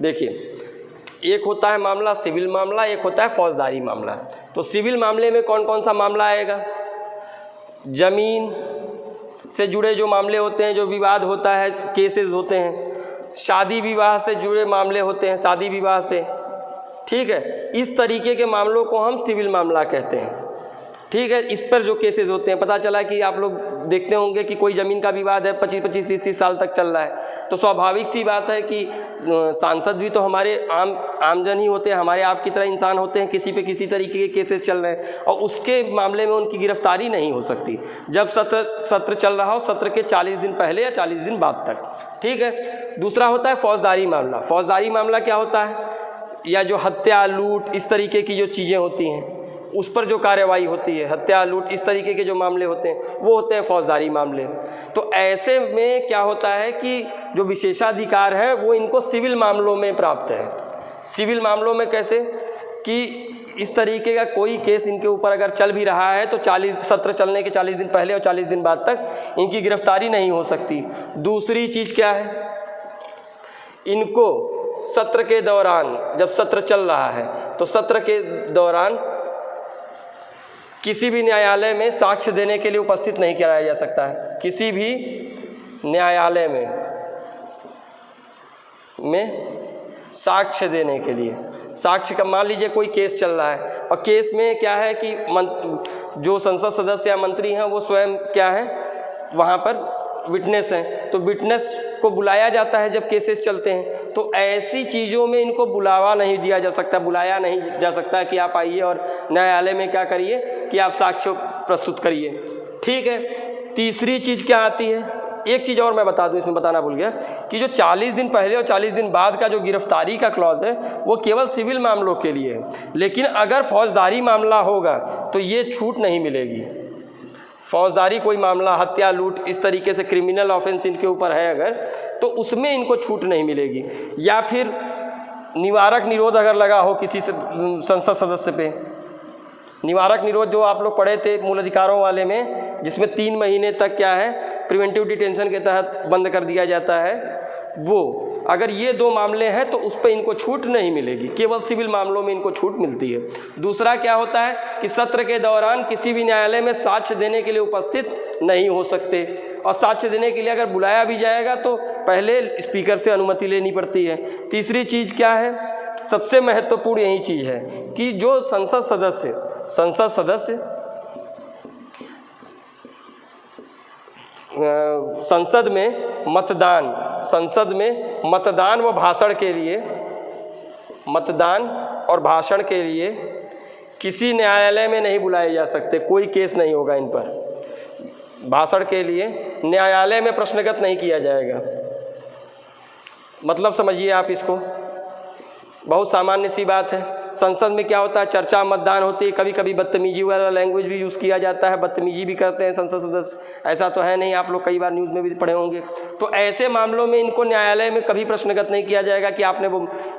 देखिए, एक होता है मामला सिविल मामला, एक होता है फौजदारी मामला। तो सिविल मामले में कौन कौन सा मामला आएगा? ज़मीन से जुड़े जो मामले होते हैं, जो विवाद होता है, केसेस होते हैं। शादी विवाह से जुड़े मामले होते हैं, शादी विवाह से, ठीक है। इस तरीके के मामलों को हम सिविल मामला कहते हैं, ठीक है। इस पर जो केसेस होते हैं, पता चला कि आप लोग देखते होंगे कि कोई ज़मीन का विवाद है 25-25, 30-30 साल तक चल रहा है, तो स्वाभाविक सी बात है कि सांसद भी तो हमारे आमजन ही होते हैं, हमारे आपकी तरह इंसान होते हैं, किसी पे किसी तरीके के केसेस चल रहे हैं और उसके मामले में उनकी गिरफ्तारी नहीं हो सकती जब सत्र चल रहा हो, सत्र के 40 दिन पहले या 40 दिन बाद तक, ठीक है। दूसरा होता है फौजदारी मामला। फौजदारी मामला क्या होता है? या जो हत्या, लूट, इस तरीके की जो चीज़ें होती हैं उस पर जो कार्रवाई होती है, हत्या, लूट, इस तरीके के जो मामले होते हैं वो होते हैं फौजदारी मामले। तो ऐसे में क्या होता है कि जो विशेषाधिकार है वो इनको सिविल मामलों में प्राप्त है। सिविल मामलों में कैसे कि इस तरीके का कोई केस इनके ऊपर अगर चल भी रहा है तो 40 सत्र चलने के 40 दिन पहले और 40 दिन बाद तक इनकी गिरफ्तारी नहीं हो सकती। दूसरी चीज़ क्या है? इनको सत्र के दौरान, जब सत्र चल रहा है तो सत्र के दौरान किसी भी न्यायालय में साक्ष्य देने के लिए उपस्थित नहीं कराया जा सकता है। किसी भी न्यायालय में साक्ष्य देने के लिए, साक्ष्य का, मान लीजिए कोई केस चल रहा है और केस में क्या है कि जो संसद सदस्य या मंत्री हैं वो स्वयं क्या है, वहाँ पर विटनेस हैं, तो विटनेस को बुलाया जाता है जब केसेस चलते हैं। तो ऐसी चीज़ों में इनको बुलाया नहीं जा सकता कि आप आइए और न्यायालय में क्या करिए कि आप साक्ष्य प्रस्तुत करिए, ठीक है। तीसरी चीज़ क्या आती है? एक चीज़ और मैं बता दूं, इसमें बताना भूल गया कि जो 40 दिन पहले और 40 दिन बाद का जो गिरफ्तारी का क्लॉज है वो केवल सिविल मामलों के लिए है, लेकिन अगर फौजदारी मामला होगा तो ये छूट नहीं मिलेगी। फौजदारी कोई मामला, हत्या, लूट, इस तरीके से क्रिमिनल ऑफेंस इनके ऊपर है अगर, तो उसमें इनको छूट नहीं मिलेगी। या फिर निवारक निरोध अगर लगा हो किसी से संसद सदस्य पे, निवारक निरोध जो आप लोग पढ़े थे मूल अधिकारों वाले में, जिसमें 3 महीने तक क्या है प्रिवेंटिव डिटेंशन के तहत बंद कर दिया जाता है, वो अगर ये 2 मामले हैं तो उस पर इनको छूट नहीं मिलेगी, केवल सिविल मामलों में इनको छूट मिलती है। दूसरा क्या होता है कि सत्र के दौरान किसी भी न्यायालय में साक्ष्य देने के लिए उपस्थित नहीं हो सकते, और साक्ष्य देने के लिए अगर बुलाया भी जाएगा तो पहले स्पीकर से अनुमति लेनी पड़ती है। तीसरी चीज़ क्या है? सबसे महत्वपूर्ण यही चीज़ है कि जो संसद सदस्य संसद में मतदान व भाषण के लिए, मतदान और भाषण के लिए किसी न्यायालय में नहीं बुलाए जा सकते। कोई केस नहीं होगा इन पर। भाषण के लिए न्यायालय में प्रश्नगत नहीं किया जाएगा। मतलब समझिए आप इसको, बहुत सामान्य सी बात है। संसद में क्या होता है, चर्चा मतदान होती है, कभी कभी बदतमीजी वाला लैंग्वेज भी यूज़ किया जाता है, बदतमीजी भी करते हैं संसद सदस्य, ऐसा तो है नहीं, आप लोग कई बार न्यूज़ में भी पढ़े होंगे। तो ऐसे मामलों में इनको न्यायालय में कभी प्रश्नगत नहीं किया जाएगा कि आपने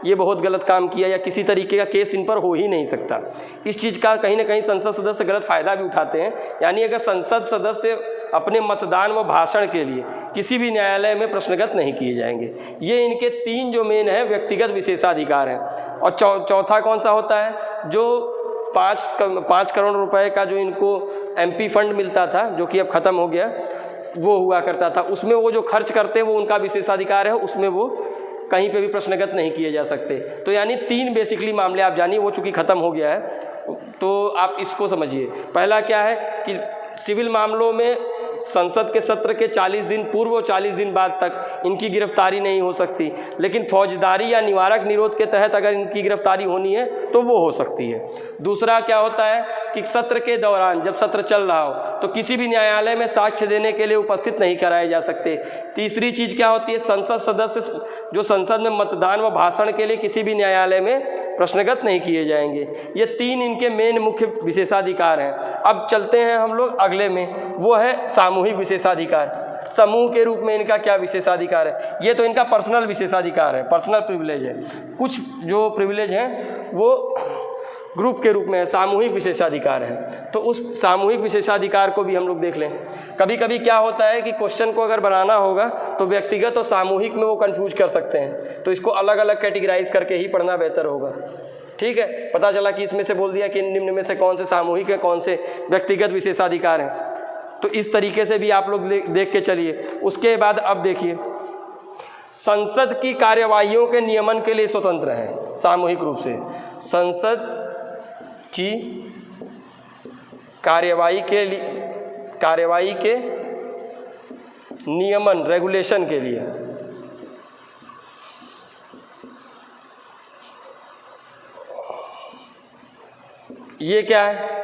ये बहुत गलत काम किया, या किसी तरीके का केस इन पर हो ही नहीं सकता। इस चीज़ का कहीं ना कहीं संसद सदस्य गलत फ़ायदा भी उठाते हैं। यानी अगर संसद सदस्य अपने मतदान व भाषण के लिए किसी भी न्यायालय में प्रश्नगत नहीं किए जाएंगे। ये इनके 3 जो मेन है व्यक्तिगत विशेषाधिकार हैं। और चौथा कौन सा होता है? जो 5 करोड़ रुपए का जो इनको MP फंड मिलता था, जो कि अब ख़त्म हो गया, वो हुआ करता था, उसमें वो जो खर्च करते हैं वो उनका विशेषाधिकार है, उसमें वो कहीं पे भी प्रश्नगत नहीं किए जा सकते। तो यानी 3 बेसिकली मामले आप जानिए, वो चूँकि ख़त्म हो गया है तो आप इसको समझिए। पहला क्या है कि सिविल मामलों में संसद के सत्र के 40 दिन पूर्व और 40 दिन बाद तक इनकी गिरफ्तारी नहीं हो सकती, लेकिन फौजदारी या निवारक निरोध के तहत अगर इनकी गिरफ्तारी होनी है तो वो हो सकती है। दूसरा क्या होता है कि सत्र के दौरान जब सत्र चल रहा हो तो किसी भी न्यायालय में साक्ष्य देने के लिए उपस्थित नहीं कराए जा सकते। तीसरी चीज़ क्या होती है? संसद सदस्य जो संसद में मतदान व भाषण के लिए किसी भी न्यायालय में प्रश्नगत नहीं किए जाएंगे। ये 3 इनके मेन मुख्य विशेषाधिकार हैं। अब चलते हैं हम लोग अगले में, वो है सामूहिक विशेषाधिकार। समूह के रूप में इनका क्या विशेषाधिकार है? ये तो इनका पर्सनल विशेषाधिकार है, पर्सनल प्रिविलेज है। कुछ जो प्रिविलेज हैं वो ग्रुप के रूप में है, सामूहिक विशेषाधिकार है। तो उस सामूहिक विशेषाधिकार को भी हम लोग देख लें। कभी कभी क्या होता है कि क्वेश्चन को अगर बनाना होगा तो व्यक्तिगत और सामूहिक में वो कंफ्यूज कर सकते हैं, तो इसको अलग अलग कैटेगराइज करके ही पढ़ना बेहतर होगा। ठीक है, पता चला कि इसमें से बोल दिया कि निम्न में से कौन से सामूहिक है, कौन से व्यक्तिगत विशेषाधिकार हैं, तो इस तरीके से भी आप लोग देख के चलिए। उसके बाद अब देखिए, संसद की कार्यवाहियों के नियमन के लिए स्वतंत्र है सामूहिक रूप से। संसद की कार्यवाही के नियमन, रेगुलेशन के लिए ये क्या है,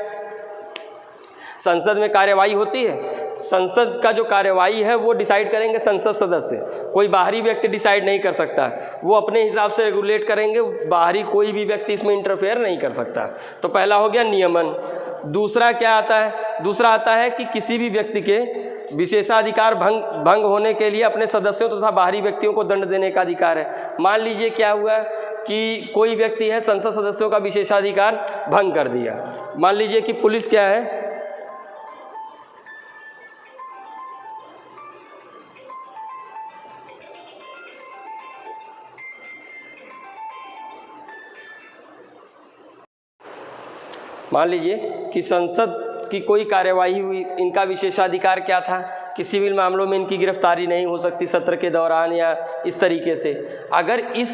संसद में कार्यवाही होती है। संसद का जो कार्यवाही है वो डिसाइड करेंगे संसद सदस्य, कोई बाहरी व्यक्ति डिसाइड नहीं कर सकता, वो अपने हिसाब से रेगुलेट करेंगे, बाहरी कोई भी व्यक्ति इसमें इंटरफेयर नहीं कर सकता। तो पहला हो गया नियमन। दूसरा क्या आता है, दूसरा आता है कि किसी भी व्यक्ति के विशेषाधिकार भंग होने के लिए अपने सदस्यों तथा बाहरी व्यक्तियों को दंड देने का अधिकार है। मान लीजिए क्या हुआ कि कोई व्यक्ति है, संसद सदस्यों का विशेषाधिकार भंग कर दिया। मान लीजिए कि पुलिस क्या है, मान लीजिए कि संसद की कोई कार्यवाही हुई, इनका विशेषाधिकार क्या था कि सिविल मामलों में इनकी गिरफ्तारी नहीं हो सकती सत्र के दौरान या इस तरीके से। अगर इस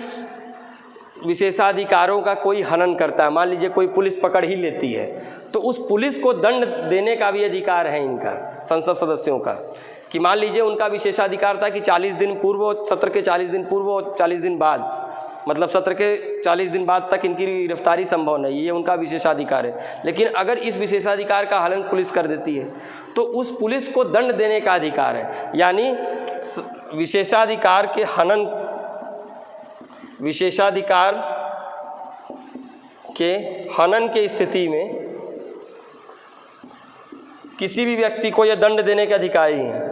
विशेषाधिकारों का कोई हनन करता है, मान लीजिए कोई पुलिस पकड़ ही लेती है, तो उस पुलिस को दंड देने का भी अधिकार है इनका, संसद सदस्यों का। कि मान लीजिए उनका विशेषाधिकार था कि 40 दिन पूर्व, सत्र के 40 दिन पूर्व और 40 दिन बाद, मतलब सत्र के 40 दिन बाद तक इनकी गिरफ्तारी संभव नहीं, ये उनका विशेषाधिकार है। लेकिन अगर इस विशेषाधिकार का हनन पुलिस कर देती है तो उस पुलिस को दंड देने का अधिकार है। यानी विशेषाधिकार के हनन, विशेषाधिकार के हनन के स्थिति में किसी भी व्यक्ति को यह दंड देने के अधिकारी हैं।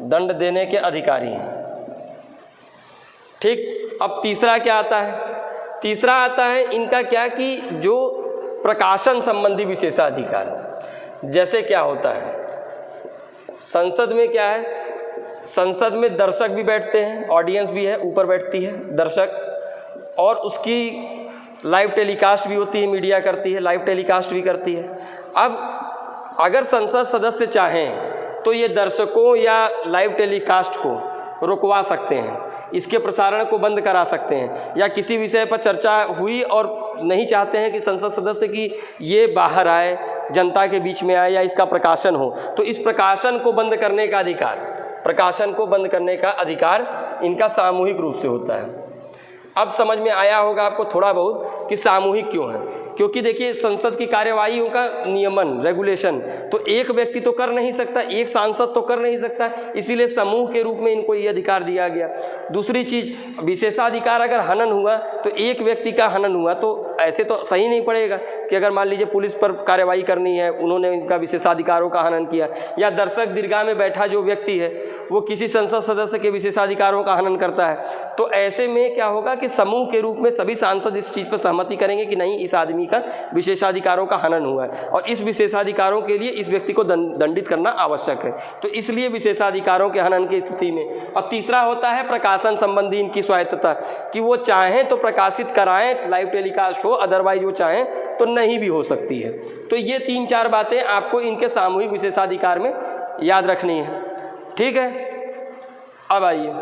दंड देने के अधिकारी हैं। ठीक, अब तीसरा क्या आता है, तीसरा आता है इनका क्या कि जो प्रकाशन संबंधी विशेषाधिकार। जैसे क्या होता है, संसद में क्या है, संसद में दर्शक भी बैठते हैं, ऑडियंस भी है, ऊपर बैठती है दर्शक, और उसकी लाइव टेलीकास्ट भी होती है, मीडिया करती है, लाइव टेलीकास्ट भी करती है। अब अगर संसद सदस्य चाहें तो ये दर्शकों या लाइव टेलीकास्ट को रुकवा सकते हैं, इसके प्रसारण को बंद करा सकते हैं, या किसी विषय पर चर्चा हुई और नहीं चाहते हैं कि संसद सदस्य की ये बाहर आए, जनता के बीच में आए या इसका प्रकाशन हो, तो इस प्रकाशन को बंद करने का अधिकार, प्रकाशन को बंद करने का अधिकार इनका सामूहिक रूप से होता है। अब समझ में आया होगा आपको थोड़ा बहुत कि सामूहिक क्यों है, क्योंकि देखिए संसद की कार्यवाहियों का नियमन, रेगुलेशन तो एक व्यक्ति तो कर नहीं सकता, एक सांसद तो कर नहीं सकता, इसीलिए समूह के रूप में इनको ये अधिकार दिया गया। दूसरी चीज़, विशेषाधिकार अगर हनन हुआ तो एक व्यक्ति का हनन हुआ तो ऐसे तो सही नहीं पड़ेगा कि अगर मान लीजिए पुलिस पर कार्यवाही करनी है, उन्होंने इनका विशेषाधिकारों का हनन किया, या दर्शक दीर्घा में बैठा जो व्यक्ति है वो किसी संसद सदस्य के विशेषाधिकारों का हनन करता है, तो ऐसे में क्या होगा कि समूह के रूप में सभी सांसद इस चीज़ पर सहमति करेंगे कि नहीं, इस आदमी का विशेषाधिकारों का हनन हुआ है और इस विशेषाधिकारों के लिए इस व्यक्ति को दंडित करना आवश्यक है। तो इसलिए विशेषाधिकारों के हनन की स्थिति में। और तीसरा होता है प्रकाशन संबंधी इनकी स्वायत्तता, कि वो चाहें तो प्रकाशित कराएं, लाइव टेलीकास्ट हो, अदरवाइज वो चाहें तो नहीं भी हो सकती है। तो ये 3-4 बातें आपको इनके सामूहिक विशेषाधिकार में याद रखनी है। ठीक है, अब आइए,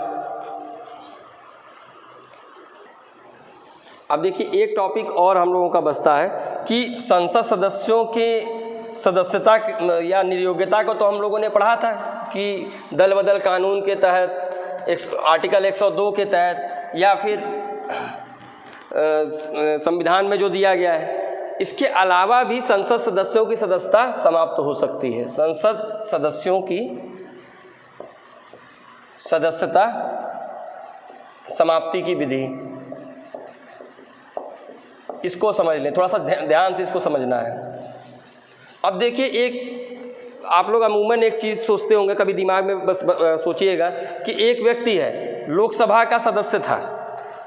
अब देखिए एक टॉपिक और हम लोगों का बचता है कि संसद सदस्यों के सदस्यता या निर्योग्यता को तो हम लोगों ने पढ़ा था कि दल बदल कानून के तहत, आर्टिकल 102 के तहत, या फिर संविधान में जो दिया गया है। इसके अलावा भी संसद सदस्यों की सदस्यता समाप्त हो सकती है। संसद सदस्यों की सदस्यता समाप्ति की विधि, इसको समझ लें, थोड़ा सा ध्यान से इसको समझना है। अब देखिए, एक आप लोग अमूमन एक चीज़ सोचते होंगे, कभी दिमाग में बस सोचिएगा कि एक व्यक्ति है, लोकसभा का सदस्य था,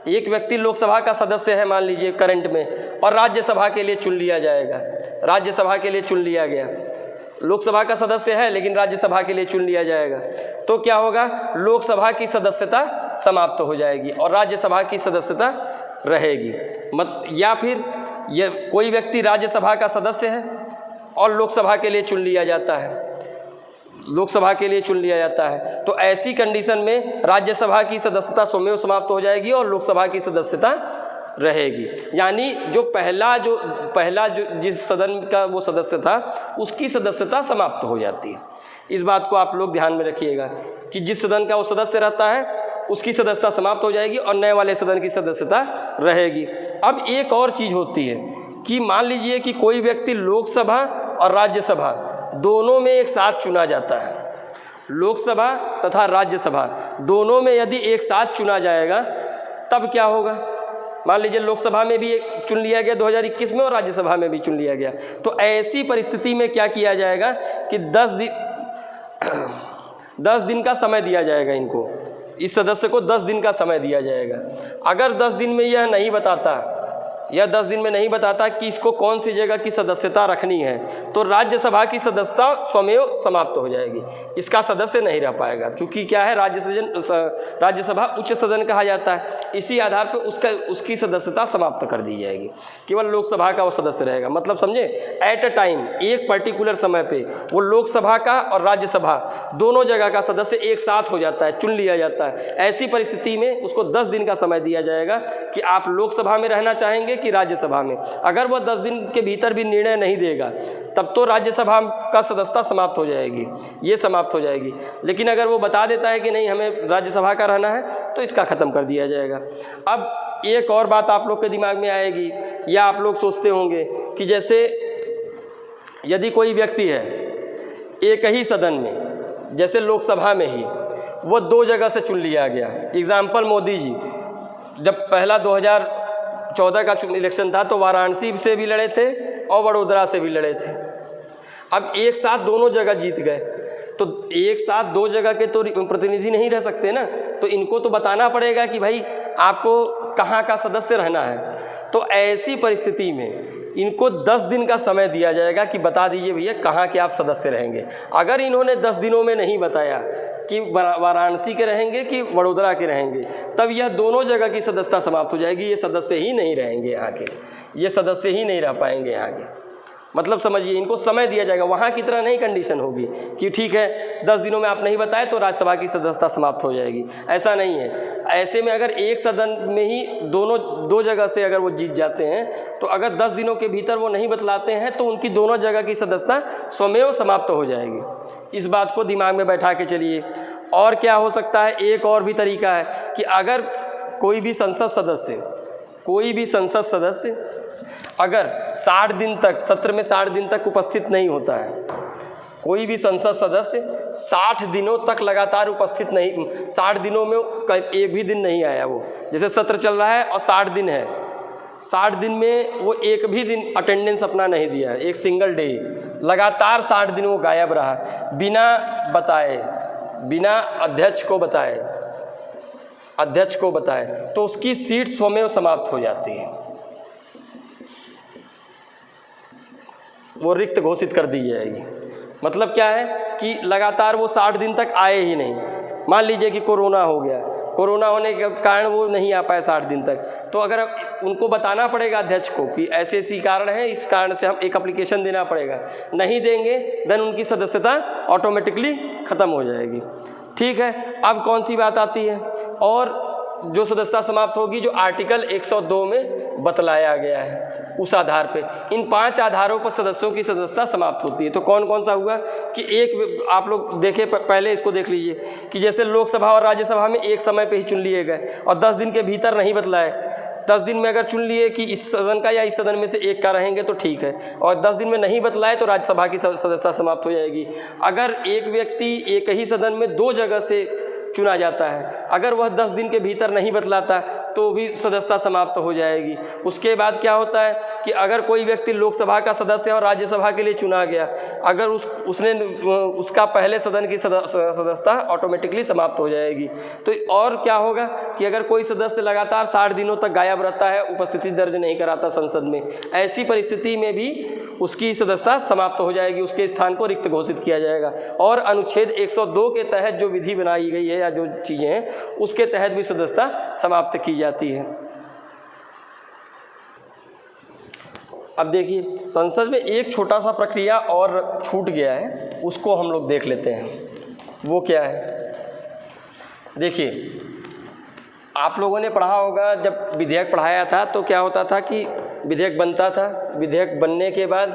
एक व्यक्ति लोकसभा का सदस्य है मान लीजिए करंट में, और राज्यसभा के लिए चुन लिया जाएगा, राज्यसभा के लिए चुन लिया गया, लोकसभा का सदस्य है लेकिन राज्यसभा के लिए चुन लिया जाएगा, तो क्या होगा, लोकसभा की सदस्यता समाप्त हो जाएगी और राज्यसभा की सदस्यता रहेगी। या फिर ये कोई व्यक्ति राज्यसभा का सदस्य है और लोकसभा के लिए चुन लिया जाता है, लोकसभा के लिए चुन लिया जाता है, तो ऐसी कंडीशन में राज्यसभा की सदस्यता स्वमेव समाप्त हो जाएगी और लोकसभा की सदस्यता रहेगी। यानी जो पहला जिस सदन का वो सदस्य था उसकी सदस्यता समाप्त हो जाती है। इस बात को आप लोग ध्यान में रखिएगा कि जिस सदन का वो सदस्य रहता है उसकी सदस्यता समाप्त हो जाएगी और नए वाले सदन की सदस्यता रहेगी। अब एक और चीज़ होती है कि मान लीजिए कि कोई व्यक्ति लोकसभा और राज्यसभा दोनों में एक साथ चुना जाता है, लोकसभा तथा राज्यसभा दोनों में यदि एक साथ चुना जाएगा तब क्या होगा। मान लीजिए लोकसभा में भी एक चुन लिया गया 2021 में और राज्यसभा में भी चुन लिया गया, तो ऐसी परिस्थिति में क्या किया जाएगा कि 10 दिन का समय दिया जाएगा इनको, इस सदस्य को 10 दिन का समय दिया जाएगा। अगर 10 दिन में यह नहीं बताता, यह 10 दिन में नहीं बताता कि इसको कौन सी जगह की सदस्यता रखनी है, तो राज्यसभा की सदस्यता स्वमेव समाप्त हो जाएगी, इसका सदस्य नहीं रह पाएगा। चूँकि क्या है, राज्यसभा उच्च सदन कहा जाता है, इसी आधार पर उसकी सदस्यता समाप्त कर दी जाएगी, केवल लोकसभा का वो सदस्य रहेगा। मतलब समझे, एट अ टाइम एक पर्टिकुलर समय पे वो लोकसभा का और राज्यसभा दोनों जगह का सदस्य एक साथ हो जाता है, चुन लिया जाता है। ऐसी परिस्थिति में उसको 10 दिन का समय दिया जाएगा कि आप लोकसभा में रहना चाहेंगे कि राज्यसभा में। अगर वह 10 दिन के भीतर भी निर्णय नहीं देगा तब तो राज्यसभा का सदस्यता समाप्त हो जाएगी, ये समाप्त हो जाएगी। लेकिन अगर वो बता देता है कि नहीं हमें राज्यसभा का रहना है तो इसका ख़त्म कर दिया जाएगा। अब एक और बात आप लोग के दिमाग में आएगी या आप लोग सोचते होंगे कि जैसे यदि कोई व्यक्ति है एक ही सदन में, जैसे लोकसभा में ही वो 2 जगह से चुन लिया गया। एग्जाम्पल, मोदी जी जब पहला 2014 का इलेक्शन था तो वाराणसी से भी लड़े थे और वडोदरा से भी लड़े थे। अब एक साथ दोनों जगह जीत गए, तो एक साथ 2 जगह के तो प्रतिनिधि नहीं रह सकते ना, तो इनको तो बताना पड़ेगा कि भाई आपको कहाँ का सदस्य रहना है। तो ऐसी परिस्थिति में इनको 10 दिन का समय दिया जाएगा कि बता दीजिए भैया कहाँ के आप सदस्य रहेंगे। अगर इन्होंने 10 दिनों में नहीं बताया कि वाराणसी के रहेंगे कि वडोदरा के रहेंगे, तब यह दोनों जगह की सदस्यता समाप्त हो जाएगी, ये सदस्य ही नहीं रहेंगे यहाँ के, ये सदस्य ही नहीं रह पाएंगे यहाँ के। मतलब समझिए, इनको समय दिया जाएगा। वहाँ की तरह नहीं कंडीशन होगी कि ठीक है 10 दिनों में आप नहीं बताए तो राज्यसभा की सदस्यता समाप्त हो जाएगी, ऐसा नहीं है। ऐसे में अगर एक सदन में ही 2 जगह से अगर वो जीत जाते हैं तो अगर 10 दिनों के भीतर वो नहीं बतलाते हैं तो उनकी दोनों जगह की सदस्यता स्वमेव समाप्त हो जाएगी। इस बात को दिमाग में बैठा के चलिए। और क्या हो सकता है, एक और भी तरीका है कि अगर कोई भी संसद सदस्य अगर 60 दिन तक, सत्र में 60 दिन तक उपस्थित नहीं होता है, कोई भी संसद सदस्य 60 दिनों तक लगातार उपस्थित नहीं, 60 दिनों में एक भी दिन नहीं आया, वो जैसे सत्र चल रहा है और 60 दिन है, 60 दिन में वो एक भी दिन अटेंडेंस अपना नहीं दिया है, एक सिंगल डे, लगातार 60 दिन वो गायब रहा बिना बताए, बिना अध्यक्ष को बताए, तो उसकी सीट स्वमेव समाप्त हो जाती है, वो रिक्त घोषित कर दी जाएगी। मतलब क्या है कि लगातार वो 60 दिन तक आए ही नहीं। मान लीजिए कि कोरोना हो गया, कोरोना होने के कारण वो नहीं आ पाए 60 दिन तक, तो अगर उनको बताना पड़ेगा अध्यक्ष को कि ऐसे ऐसी कारण है, इस कारण से हम एक एप्लीकेशन देना पड़ेगा, नहीं देंगे देन उनकी सदस्यता ऑटोमेटिकली ख़त्म हो जाएगी। ठीक है, अब कौन सी बात आती है, और जो सदस्यता समाप्त होगी जो आर्टिकल 102 में बतलाया गया है, उस आधार पे, इन 5 आधारों पर सदस्यों की सदस्यता समाप्त होती है। तो कौन कौन सा हुआ कि एक आप लोग देखें, पहले इसको देख लीजिए कि जैसे लोकसभा और राज्यसभा में एक समय पे ही चुन लिए गए और 10 दिन के भीतर नहीं बतलाए। 10 दिन में अगर चुन लिए कि इस सदन का या इस सदन में से एक का रहेंगे तो ठीक है, और 10 दिन में नहीं बतलाए तो राज्यसभा की सदस्यता समाप्त हो जाएगी। अगर एक व्यक्ति एक ही सदन में 2 जगह से चुना जाता है, अगर वह 10 दिन के भीतर नहीं बतलाता तो भी सदस्यता समाप्त हो जाएगी। उसके बाद क्या होता है कि अगर कोई व्यक्ति लोकसभा का सदस्य और राज्यसभा के लिए चुना गया, अगर उसने उसका पहले सदन की सदस्यता ऑटोमेटिकली समाप्त हो जाएगी। तो और क्या होगा कि अगर कोई सदस्य लगातार 60 दिनों तक गायब रहता है, उपस्थिति दर्ज नहीं कराता संसद में, ऐसी परिस्थिति में भी उसकी सदस्यता समाप्त हो जाएगी, उसके स्थान को रिक्त घोषित किया जाएगा। और अनुच्छेद 102 के तहत जो विधि बनाई गई है या जो चीज़ें हैं उसके तहत भी सदस्यता समाप्त की जाती है। अब देखिए, संसद में एक छोटा सा प्रक्रिया और छूट गया है, उसको हम लोग देख लेते हैं। वो क्या है? देखिए, आप लोगों ने पढ़ा होगा, जब विधेयक पढ़ाया था तो क्या होता था कि विधेयक बनता था, विधेयक बनने के बाद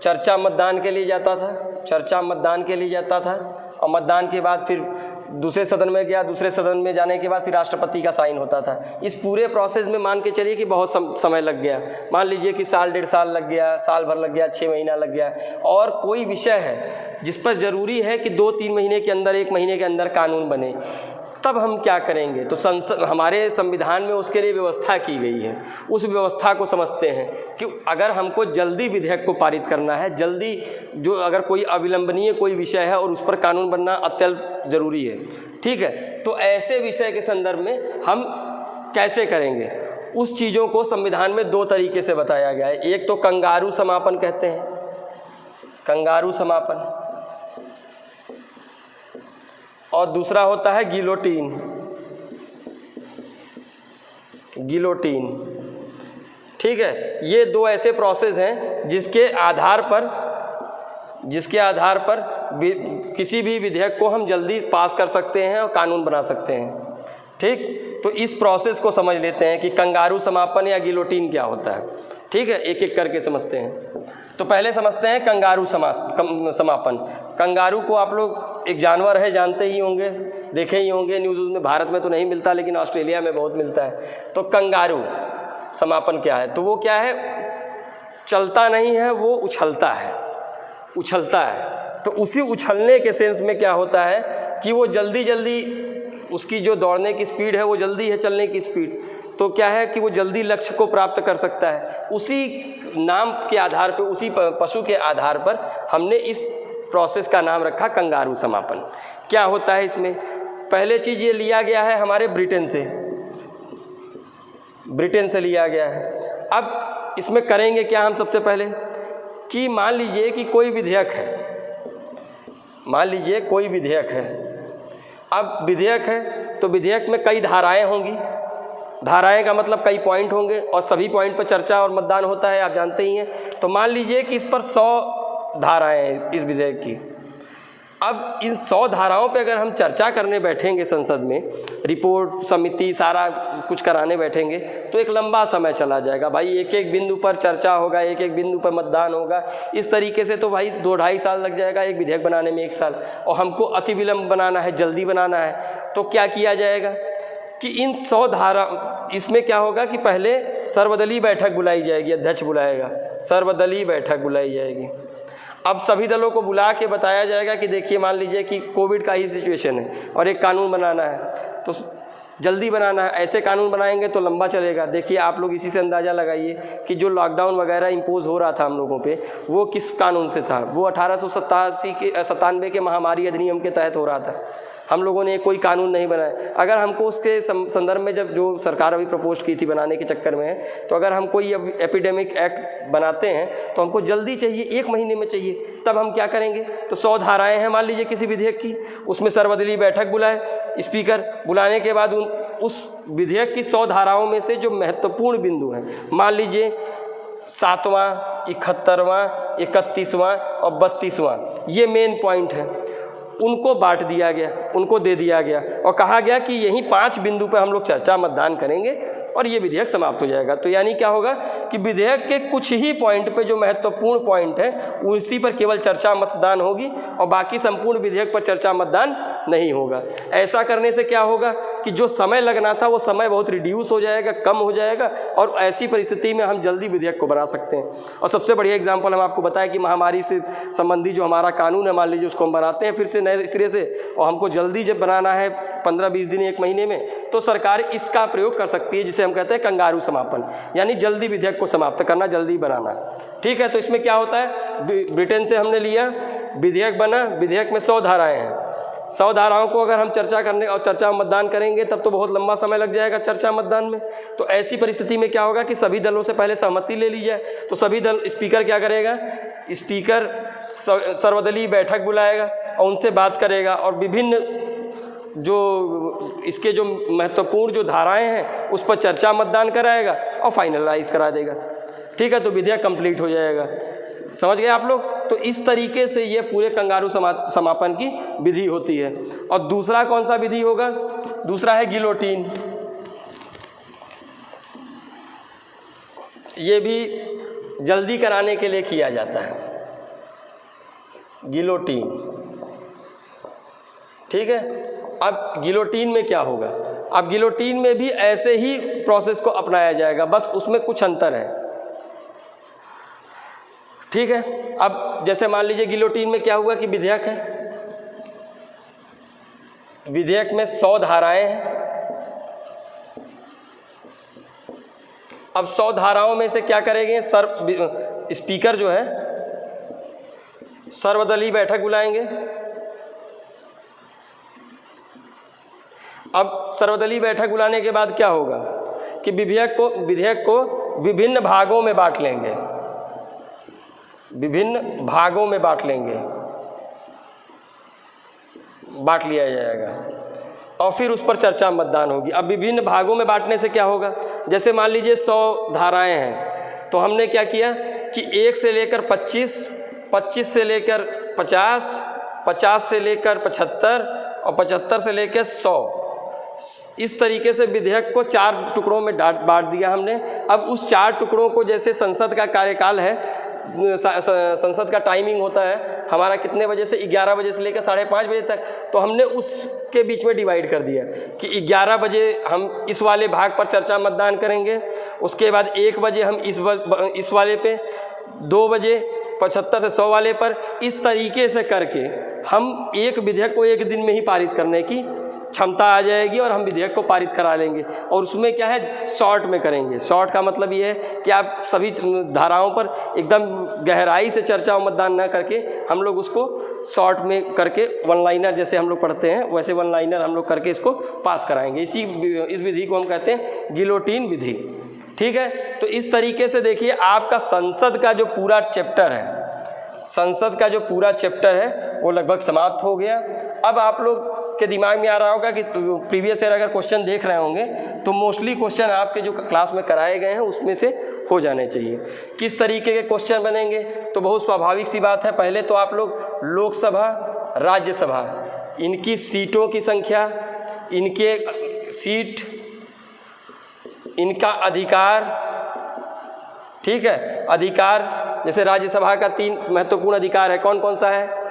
चर्चा मतदान के लिए जाता था, चर्चा मतदान के लिए जाता था, और मतदान के बाद फिर दूसरे सदन में गया, दूसरे सदन में जाने के बाद फिर राष्ट्रपति का साइन होता था। इस पूरे प्रोसेस में मान के चलिए कि बहुत समय लग गया, मान लीजिए कि साल 1.5 साल लग गया, साल भर लग गया, 6 महीना लग गया। और कोई विषय है जिस पर ज़रूरी है कि 2-3 महीने के अंदर, 1 महीने के अंदर कानून बने, तब हम क्या करेंगे? तो संसद, हमारे संविधान में उसके लिए व्यवस्था की गई है। उस व्यवस्था को समझते हैं कि अगर हमको जल्दी विधेयक को पारित करना है, जल्दी, जो अगर कोई अविलंबनीय कोई विषय है और उस पर कानून बनना अत्यंत ज़रूरी है, ठीक है, तो ऐसे विषय के संदर्भ में हम कैसे करेंगे? उस चीज़ों को संविधान में 2 तरीके से बताया गया है। एक तो कंगारू समापन कहते हैं, कंगारू समापन, और दूसरा होता है गिलोटीन। गिलोटीन, ठीक है। ये 2 ऐसे प्रोसेस हैं जिसके आधार पर किसी भी विधेयक को हम जल्दी पास कर सकते हैं और कानून बना सकते हैं, ठीक। तो इस प्रोसेस को समझ लेते हैं कि कंगारू समापन या गिलोटीन क्या होता है, ठीक है, एक एक करके समझते हैं। तो पहले समझते हैं कंगारू समापन। कंगारू को आप लोग, एक जानवर है, जानते ही होंगे, देखे ही होंगे न्यूज़ में। भारत में तो नहीं मिलता लेकिन ऑस्ट्रेलिया में बहुत मिलता है। तो कंगारू समापन क्या है? तो वो क्या है? चलता नहीं है, वो उछलता है, उछलता है। तो उसी उछलने के सेंस में क्या होता है कि वो जल्दी जल्दी, उसकी जो दौड़ने की स्पीड है वो जल्दी है चलने की स्पीड, तो क्या है कि वो जल्दी लक्ष्य को प्राप्त कर सकता है। उसी नाम के आधार पर, उसी पशु के आधार पर हमने इस प्रोसेस का नाम रखा कंगारू समापन। क्या होता है इसमें? पहले चीज़ ये लिया गया है हमारे ब्रिटेन से लिया गया है। अब इसमें करेंगे क्या हम? सबसे पहले कि मान लीजिए कि कोई विधेयक है, मान लीजिए कोई विधेयक है। अब विधेयक है तो विधेयक में कई धाराएं होंगी, धाराएं का मतलब कई पॉइंट होंगे और सभी पॉइंट पर चर्चा और मतदान होता है, आप जानते ही हैं। तो मान लीजिए कि इस पर 100 धाराएं हैं इस विधेयक की। अब इन 100 धाराओं पे अगर हम चर्चा करने बैठेंगे संसद में, रिपोर्ट समिति सारा कुछ कराने बैठेंगे, तो एक लंबा समय चला जाएगा भाई। एक एक बिंदु पर चर्चा होगा, एक एक बिंदु पर मतदान होगा। इस तरीके से तो भाई 2-2.5 साल लग जाएगा एक विधेयक बनाने में, 1 साल। और हमको अति विलंब बनाना है, जल्दी बनाना है, तो क्या किया जाएगा कि इन 100 धारा, इसमें क्या होगा कि पहले सर्वदलीय बैठक बुलाई जाएगी, अध्यक्ष बुलाएगा, सर्वदलीय बैठक बुलाई जाएगी। अब सभी दलों को बुला के बताया जाएगा कि देखिए, मान लीजिए कि कोविड का ही सिचुएशन है और एक कानून बनाना है, तो जल्दी बनाना है। ऐसे कानून बनाएंगे तो लंबा चलेगा। देखिए, आप लोग इसी से अंदाज़ा लगाइए कि जो लॉकडाउन वगैरह इम्पोज़ हो रहा था हम लोगों पे, वो किस कानून से था? वो 1897 के महामारी अधिनियम के तहत हो रहा था। हम लोगों ने कोई कानून नहीं बनाया। अगर हमको उसके संदर्भ में, जब जो सरकार अभी प्रपोज की थी बनाने के चक्कर में, तो अगर हम कोई एपिडेमिक एक्ट बनाते हैं तो हमको जल्दी चाहिए, 1 महीने में चाहिए। तब हम क्या करेंगे? तो 100 धाराएं हैं मान लीजिए किसी विधेयक की, उसमें सर्वदलीय बैठक बुलाए स्पीकर, बुलाने के बाद उस विधेयक की 100 धाराओं में से जो महत्वपूर्ण बिंदु हैं, मान लीजिए 7वां, 71वां, 31वां और 32वां, ये मेन पॉइंट है, उनको बांट दिया गया, उनको दे दिया गया और कहा गया कि यही 5 बिंदु पर हम लोग चर्चा मतदान करेंगे और ये विधेयक समाप्त हो जाएगा। तो यानी क्या होगा कि विधेयक के कुछ ही पॉइंट पे, जो महत्वपूर्ण पॉइंट है, उसी पर केवल चर्चा मतदान होगी और बाकी संपूर्ण विधेयक पर चर्चा मतदान नहीं होगा। ऐसा करने से क्या होगा कि जो समय लगना था वो समय बहुत रिड्यूस हो जाएगा, कम हो जाएगा, और ऐसी परिस्थिति में हम जल्दी विधेयक को बना सकते हैं। और सबसे बढ़िया एग्जाम्पल हम आपको बताया कि महामारी से संबंधी जो हमारा कानून है, मान लीजिए उसको हम बनाते हैं फिर से नए सिरे से, और हमको जल्दी जब बनाना है 15-20 दिन 1 महीने में, तो सरकार इसका प्रयोग कर सकती है, जिसे हम कहते हैं कंगारू समापन, यानी जल्दी विधेयक को समाप्त करना, जल्दी बनाना। ठीक है, तो इसमें क्या होता है, ब्रिटेन से हमने लिया, विधेयक बना, विधेयक में 100 धाराएँ हैं। 100 धाराओं को अगर हम चर्चा करने और चर्चा में मतदान करेंगे तब तो बहुत लंबा समय लग जाएगा चर्चा मतदान में। तो ऐसी परिस्थिति में क्या होगा कि सभी दलों से पहले सहमति ले ली जाए। तो सभी दल, स्पीकर क्या करेगा, स्पीकर सर्वदलीय बैठक बुलाएगा और उनसे बात करेगा, और विभिन्न जो इसके जो महत्वपूर्ण जो धाराएं हैं उस पर चर्चा मतदान कराएगा और फाइनलाइज करा देगा। ठीक है, तो विधेयक कंप्लीट हो जाएगा। समझ गए आप लोग? तो इस तरीके से ये पूरे कंगारू समापन की विधि होती है। और दूसरा कौन सा विधि होगा? दूसरा है गिलोटीन। ये भी जल्दी कराने के लिए किया जाता है, गिलोटीन। ठीक है, अब गिलोटीन में क्या होगा? अब गिलोटीन में भी ऐसे ही प्रोसेस को अपनाया जाएगा, बस उसमें कुछ अंतर है। ठीक है, अब जैसे मान लीजिए गिलोटीन में क्या हुआ कि विधेयक है, विधेयक में 100 धाराएं हैं। अब 100 धाराओं में से क्या करेंगे, स्पीकर जो है सर्वदलीय बैठक बुलाएंगे। अब सर्वदलीय बैठक बुलाने के बाद क्या होगा कि विधेयक को विभिन्न भागों में बांट लेंगे, विभिन्न भागों में बांट लेंगे, बांट लिया जाएगा, और फिर उस पर चर्चा मतदान होगी। अब विभिन्न भागों में बांटने से क्या होगा, जैसे मान लीजिए 100 धाराएं हैं, तो हमने क्या किया कि 1 से लेकर 25, 25 से लेकर 50, 50 से लेकर 75 और 75 से लेकर 100, इस तरीके से विधेयक को 4 टुकड़ों में बांट दिया हमने। अब उस 4 टुकड़ों को, जैसे संसद का कार्यकाल है, संसद का टाइमिंग होता है हमारा कितने बजे से, 11 बजे से लेकर 5:30 बजे तक, तो हमने उसके बीच में डिवाइड कर दिया कि 11 बजे हम इस वाले भाग पर चर्चा मतदान करेंगे, उसके बाद 1 बजे हम इस वाले पे, 2 बजे 75 से 100 वाले पर। इस तरीके से करके हम एक विधेयक को 1 दिन में ही पारित करने की क्षमता आ जाएगी और हम विधेयक को पारित करा लेंगे। और उसमें क्या है, शॉर्ट में करेंगे। शॉर्ट का मतलब ये है कि आप सभी धाराओं पर एकदम गहराई से चर्चा और मतदान न करके हम लोग उसको शॉर्ट में करके, वन लाइनर जैसे हम लोग पढ़ते हैं वैसे वन लाइनर हम लोग करके इसको पास कराएंगे। इस विधि को हम कहते हैं गिलोटीन विधि। ठीक है, तो इस तरीके से देखिए आपका संसद का जो पूरा चैप्टर है, संसद का जो पूरा चैप्टर है वो लगभग समाप्त हो गया। अब आप लोग के दिमाग में आ रहा होगा कि प्रीवियस ईयर अगर क्वेश्चन देख रहे होंगे तो मोस्टली क्वेश्चन आपके जो क्लास में कराए गए हैं उसमें से हो जाने चाहिए। किस तरीके के क्वेश्चन बनेंगे, तो बहुत स्वाभाविक सी बात है। पहले तो आप लोग लोकसभा, राज्यसभा, इनकी सीटों की संख्या, इनके सीट, इनका अधिकार, ठीक है, अधिकार, जैसे राज्यसभा का 3 महत्वपूर्ण अधिकार है, कौन कौन सा है?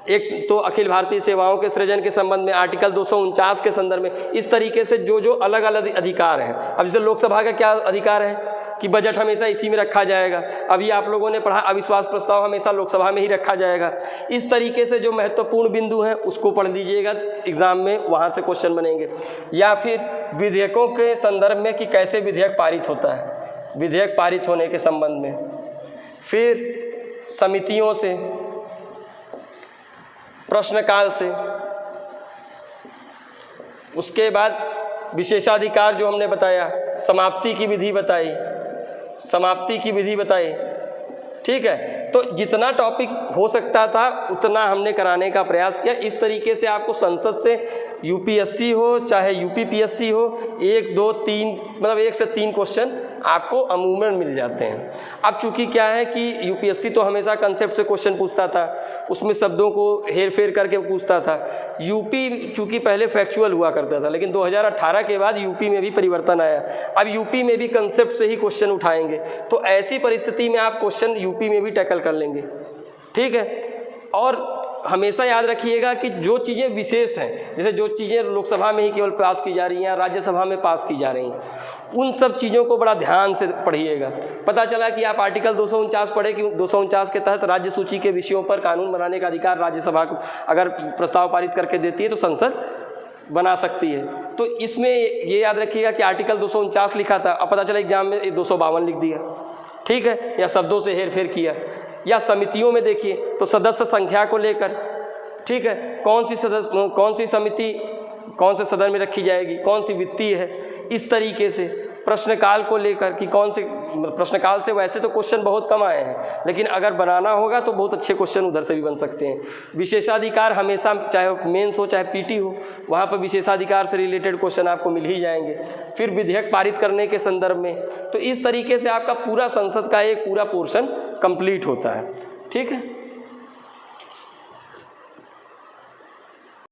एक तो अखिल भारतीय सेवाओं के सृजन के संबंध में आर्टिकल 249 के संदर्भ में, इस तरीके से जो अलग अलग अधिकार हैं। अब जैसे लोकसभा का क्या अधिकार है कि बजट हमेशा इसी में रखा जाएगा। अभी आप लोगों ने पढ़ा अविश्वास प्रस्ताव हमेशा लोकसभा में ही रखा जाएगा। इस तरीके से जो महत्वपूर्ण बिंदु हैं उसको पढ़ लीजिएगा एग्जाम में, वहाँ से क्वेश्चन बनेंगे। या फिर विधेयकों के संदर्भ में कि कैसे विधेयक पारित होता है, विधेयक पारित होने के संबंध में, फिर समितियों से, प्रश्नकाल से, उसके बाद विशेषाधिकार जो हमने बताया, समाप्ति की विधि बताई, समाप्ति की विधि बताई। ठीक है, तो जितना टॉपिक हो सकता था उतना हमने कराने का प्रयास किया। इस तरीके से आपको संसद से यूपीएससी हो चाहे यूपीपीएससी हो, 1, 2, 3 मतलब 1 से 3 क्वेश्चन आपको अमूमन मिल जाते हैं। अब चूंकि क्या है कि यूपीएससी तो हमेशा कंसेप्ट से क्वेश्चन पूछता था, उसमें शब्दों को हेर फेर करके पूछता था। यूपी चूंकि पहले फैक्चुअल हुआ करता था, लेकिन 2018 के बाद यूपी में भी परिवर्तन आया। अब यूपी में भी कंसेप्ट से ही क्वेश्चन उठाएंगे, तो ऐसी परिस्थिति में आप क्वेश्चन यूपी में भी टैकल कर लेंगे। ठीक है, और हमेशा याद रखिएगा कि जो चीज़ें विशेष हैं, जैसे जो चीज़ें लोकसभा में ही केवल पास की जा रही हैं, राज्यसभा में पास की जा रही हैं, उन सब चीज़ों को बड़ा ध्यान से पढ़िएगा। पता चला कि आप आर्टिकल 249 पढ़े कि 249 के तहत राज्य सूची के विषयों पर कानून बनाने का अधिकार राज्यसभा को अगर प्रस्ताव पारित करके देती है तो संसद बना सकती है। तो इसमें ये याद रखिएगा कि आर्टिकल 249 लिखा था, अब पता चला एग्जाम में 252 लिख दिया, ठीक है, या शब्दों से हेर फेर किया। या समितियों में देखिए तो सदस्य संख्या को लेकर, ठीक है, कौन सी समिति कौन से सदन में रखी जाएगी, कौन सी वित्तीय है, इस तरीके से। प्रश्नकाल को लेकर कि कौन से प्रश्नकाल से वैसे तो क्वेश्चन बहुत कम आए हैं, लेकिन अगर बनाना होगा तो बहुत अच्छे क्वेश्चन उधर से भी बन सकते हैं। विशेषाधिकार हमेशा, चाहे मेंस हो चाहे पीटी हो, वहाँ पर विशेषाधिकार से रिलेटेड क्वेश्चन आपको मिल ही जाएंगे। फिर विधेयक पारित करने के संदर्भ में, तो इस तरीके से आपका पूरा संसद का एक पूरा पोर्शन कंप्लीट होता है, ठीक है।